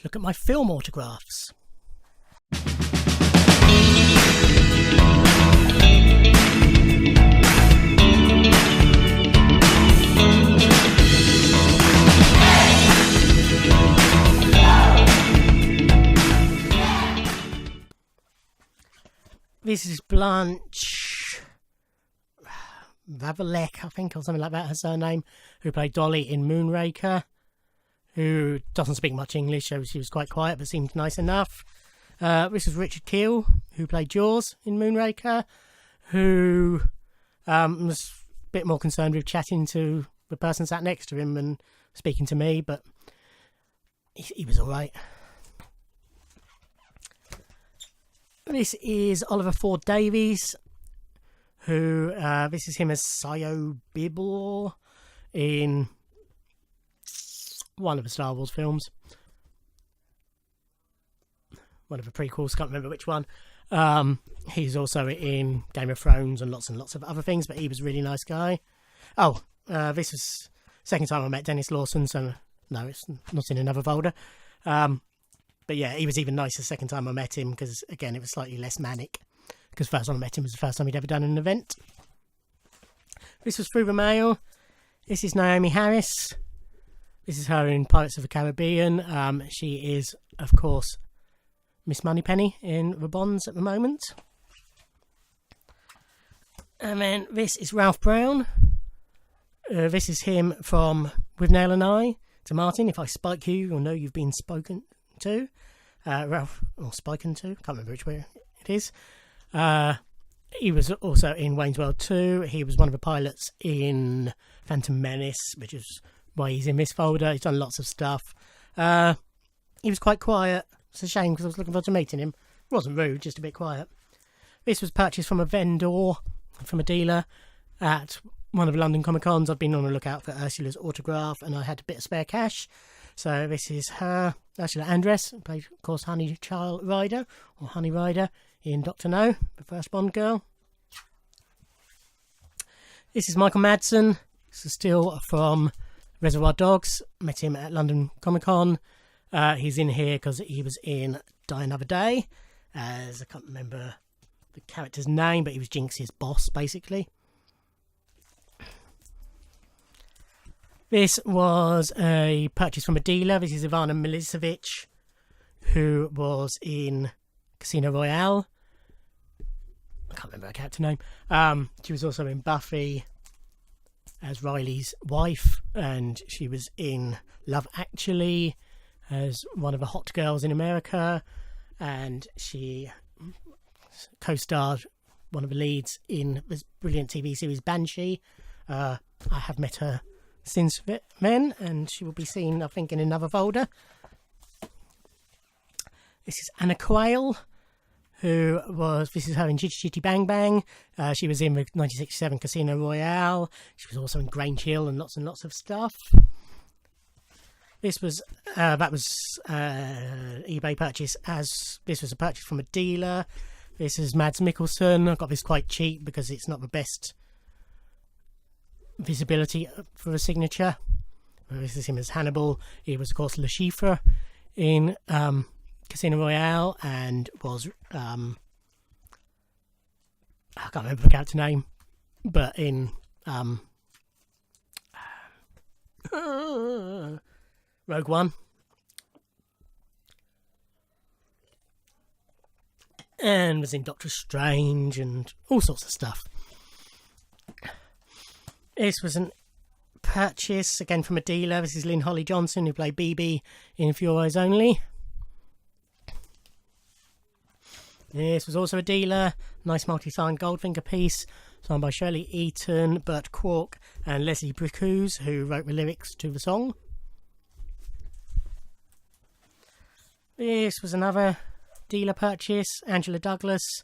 Look at my film autographs. This is Blanche Ravelek, I think, or something like that, her surname, who played Dolly in Moonraker, who doesn't speak much English, so she was quite quiet but seemed nice enough. This is Richard Keel, who played Jaws in Moonraker, who was a bit more concerned with chatting to the person sat next to him than speaking to me, but he was alright. This is Oliver Ford Davies, who, this is him as Sio Bibble in one of the Star Wars films. One of the prequels, can't remember which one. He's also in Game of Thrones and lots of other things, but he was a really nice guy. Oh, this was the second time I met Dennis Lawson, so no, it's not in another folder. But yeah, he was even nicer the second time I met him, because again, it was slightly less manic. Because the first time I met him was the first time he'd ever done an event. This was Through the Mail. This is Naomi Harris. This is her in Pirates of the Caribbean. She is, of course, Miss Moneypenny in the Bonds at the moment. And then this is Ralph Brown. This is him from With Nail and I. To Martin, if I spike you, you'll know you've been spoken to. Ralph, or spoken to, can't remember which way it is. He was also in Wayne's World 2. He was one of the pilots in Phantom Menace, which is why he's in this folder. He's done lots of stuff. He was quite quiet. It's a shame because I was looking forward to meeting him. It wasn't rude, just a bit quiet. This was purchased from a vendor, from a dealer at one of the London Comic Cons. I've been on the lookout for Ursula's autograph and I had a bit of spare cash. So this is her, Ursula Andress, who played, of course, Honey Rider in Dr. No, the first Bond girl. This is Michael Madsen. This is still from Reservoir Dogs. Met him at London Comic Con. He's in here because he was in Die Another Day. I can't remember the character's name, but he was Jinx's boss, basically. This was a purchase from a dealer. This is Ivana Milicevic, who was in Casino Royale. I can't remember her character name. She was also in Buffy as Riley's wife, and she was in Love Actually as one of the hot girls in America, and she co-starred one of the leads in this brilliant TV series Banshee. I have met her since then, and she will be seen, I think, in another folder. This is Anna Quayle, this is her in Chitty Chitty Bang Bang. She was in the 1967 Casino Royale. She was also in Grange Hill and lots of stuff. This was, eBay purchase, as this was a purchase from a dealer. This is Mads Mikkelsen. I got this quite cheap because it's not the best visibility for a signature. This is him as Hannibal. He was, of course, Le Chiffre in Casino Royale, and was I can't remember the character name, but in Rogue One, and was in Doctor Strange and all sorts of stuff. This was a purchase, again, from a dealer. This is Lynn Holly Johnson, who played BB in For Your Eyes Only. This was also a dealer. Nice multi-signed Goldfinger piece, signed by Shirley Eaton, Burt Kwok, and Leslie Bricusse, who wrote the lyrics to the song. This was another dealer purchase. Angela Douglas,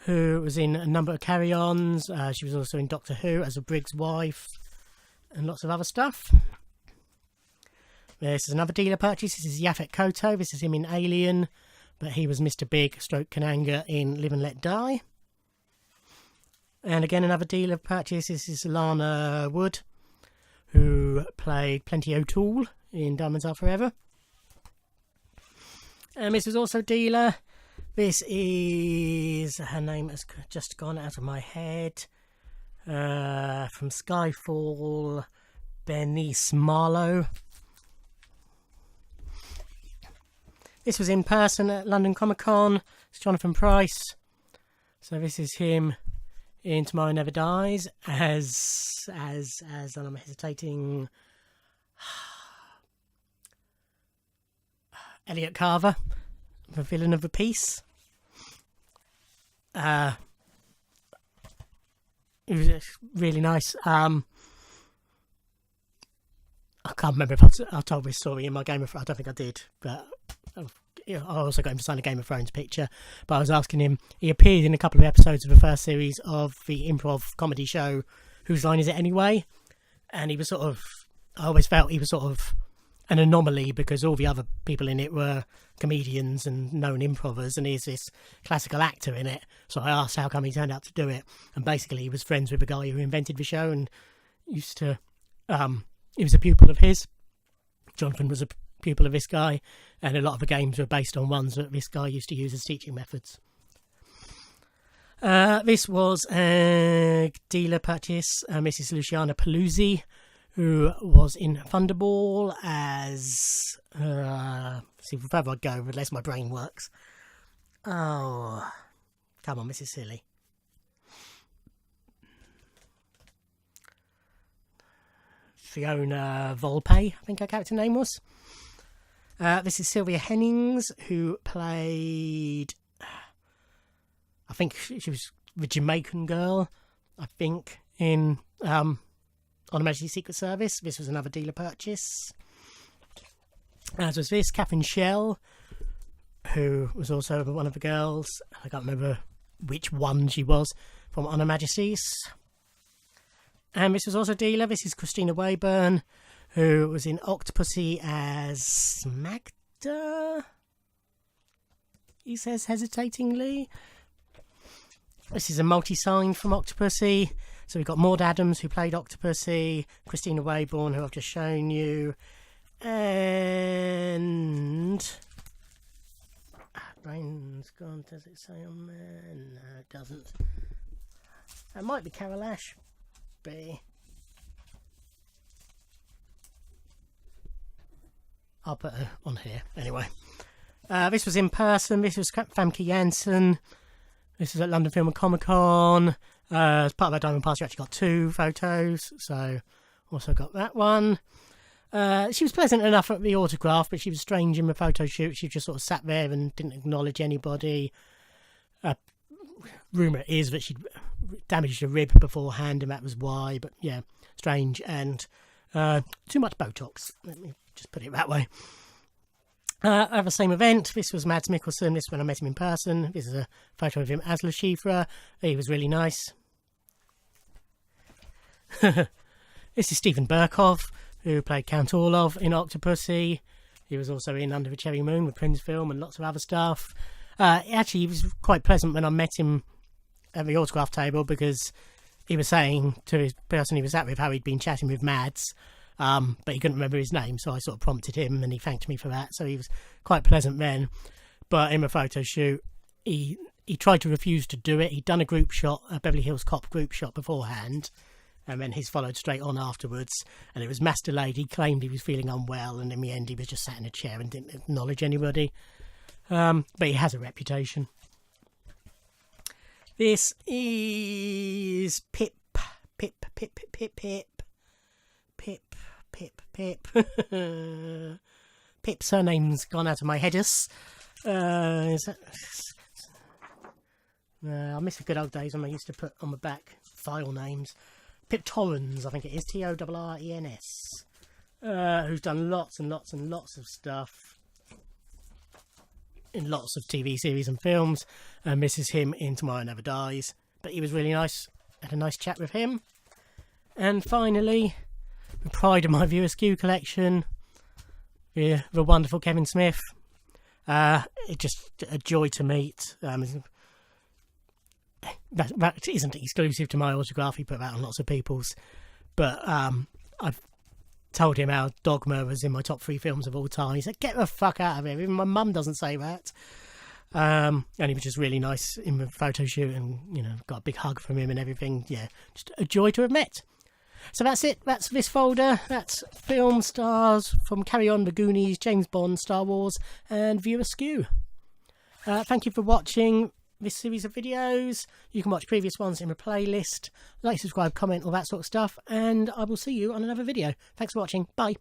who was in a number of carry-ons. She was also in Doctor Who as a Briggs wife, and lots of other stuff. This is another dealer purchase. This is Yaphet Kotto. This is him in Alien, but he was Mr. Big / Kananga in Live and Let Die. And again, another dealer purchase. This is Lana Wood, who played Plenty O'Toole in Diamonds Are Forever. And this was also dealer. This is, her name has just gone out of my head. From Skyfall, Bernice Marlowe. This was in person at London Comic Con. It's Jonathan Pryce. So this is him in Tomorrow Never Dies as and I'm hesitating, Elliot Carver, the villain of the piece. It was really nice. I can't remember if I told this story in my Game of Thrones. I don't think I did, but I also got him to sign a Game of Thrones picture. But I was asking him, he appeared in a couple of episodes of the first series of the improv comedy show Whose Line Is It Anyway? And he was sort of, I always felt he was sort of an anomaly because all the other people in it were comedians and known improvers, and he's this classical actor in it. So I asked how come he turned out to do it, and basically he was friends with the guy who invented the show and used to, he was a pupil of his. Jonathan was a pupil of this guy, and a lot of the games were based on ones that this guy used to use as teaching methods. This was a dealer purchase, Mrs. Luciana Paluzzi, who was in Thunderball as, see, the further I go, the less my brain works. Oh, come on, Mrs. Silly. Fiona Volpe, I think her character name was. This is Sylvia Hennings, who played, I think she was the Jamaican girl, I think, in On Her Majesty's Secret Service. This was another dealer purchase. As was this, Catherine Schell, who was also one of the girls. I can't remember which one she was, from On Her Majesty's. And this was also dealer. This is Christina Wayburn, who was in Octopussy as Magda, he says hesitatingly. This is a multi-sign from Octopussy. So we've got Maud Adams, who played Octopussy, Christina Wayburn, who I've just shown you, and brain's gone. Does it say on there? No, it doesn't. That might be Carol Ashby. I'll put her on here anyway. This was in person. This was Famke Janssen. This is at London Film and Comic Con. As part of our Diamond Pass, you actually got 2 photos, so also got that one. She was pleasant enough at the autograph, but she was strange in the photo shoot. She just sort of sat there and didn't acknowledge anybody. Rumour is that she'd damaged a rib beforehand, and that was why. But yeah, strange, and too much Botox. Let me just put it that way. At the same event, this was Mads Mikkelsen. This is when I met him in person. This is a photo of him as Le Chiffre. He was really nice. This is Stephen Burkhoff, who played Count Orlov in Octopussy. He was also in Under the Cherry Moon with Prince Film and lots of other stuff. Actually, he was quite pleasant when I met him at the autograph table, because he was saying to his person he was at with how he'd been chatting with Mads, but he couldn't remember his name, so I sort of prompted him and he thanked me for that. So he was quite pleasant then. But in the photo shoot, he tried to refuse to do it. He'd done a group shot, a Beverly Hills Cop group shot beforehand, and then he's followed straight on afterwards, and it was mass delayed. He claimed he was feeling unwell, and in the end he was just sat in a chair and didn't acknowledge anybody. But he has a reputation. This is Pip. Pip's surname's gone out of my headus. I miss the good old days when I used to put on the back file names. Pip Torrens, I think it is, Torrens, who's done lots and lots and lots of stuff in lots of TV series and films. This is him in Tomorrow Never Dies. But he was really nice. Had a nice chat with him. And finally, the pride of my View Askew collection, the wonderful Kevin Smith. It's just a joy to meet. That isn't exclusive to my autograph. He put that on lots of people's. But I've told him how Dogma was in my top 3 films of all time. He said, "Get the fuck out of here." Even my mum doesn't say that. And he was just really nice in the photo shoot, and got a big hug from him and everything. Yeah, just a joy to have met. So that's it. That's this folder. That's film stars from Carry On, The Goonies, James Bond, Star Wars, and View Askew. Thank you for watching this series of videos. You can watch previous ones in the playlist. Like, subscribe, comment, all that sort of stuff. And I will see you on another video. Thanks for watching. Bye.